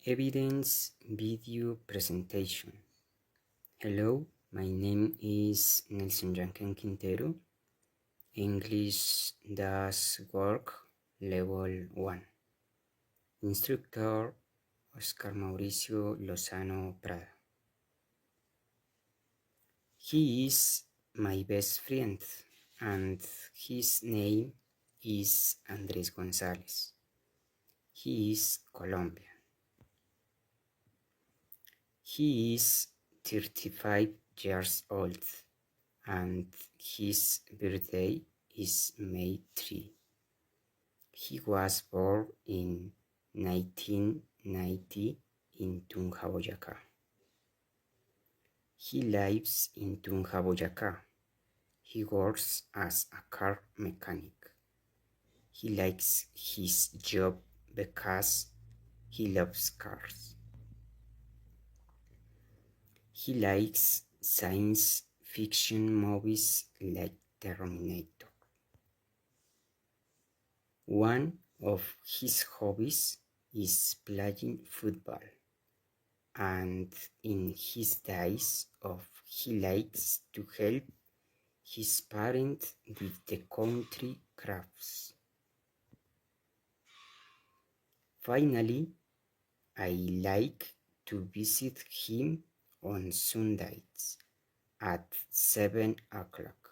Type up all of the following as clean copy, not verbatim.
Evidence video presentation. Hello, my name is Nelson Janken Quintero. English does work level 1. Instructor Oscar Mauricio Lozano Prada. He is my best friend and his name is Andres Gonzalez. He is Colombian. He is 35 years old and his birthday is May 3. He was born in 1990 in Tunja, Boyacá. He lives in Tunja, Boyacá. He works as a car mechanic. He likes his job because he loves cars. He likes science fiction movies like Terminator. One of his hobbies is playing football, and in his days off he likes to help his parents with the country crafts. Finally, I like to visit him on Sundays at 7 o'clock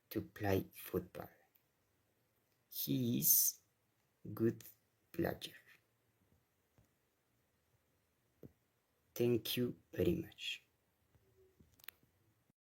to play football. He is good player. Thank you very much.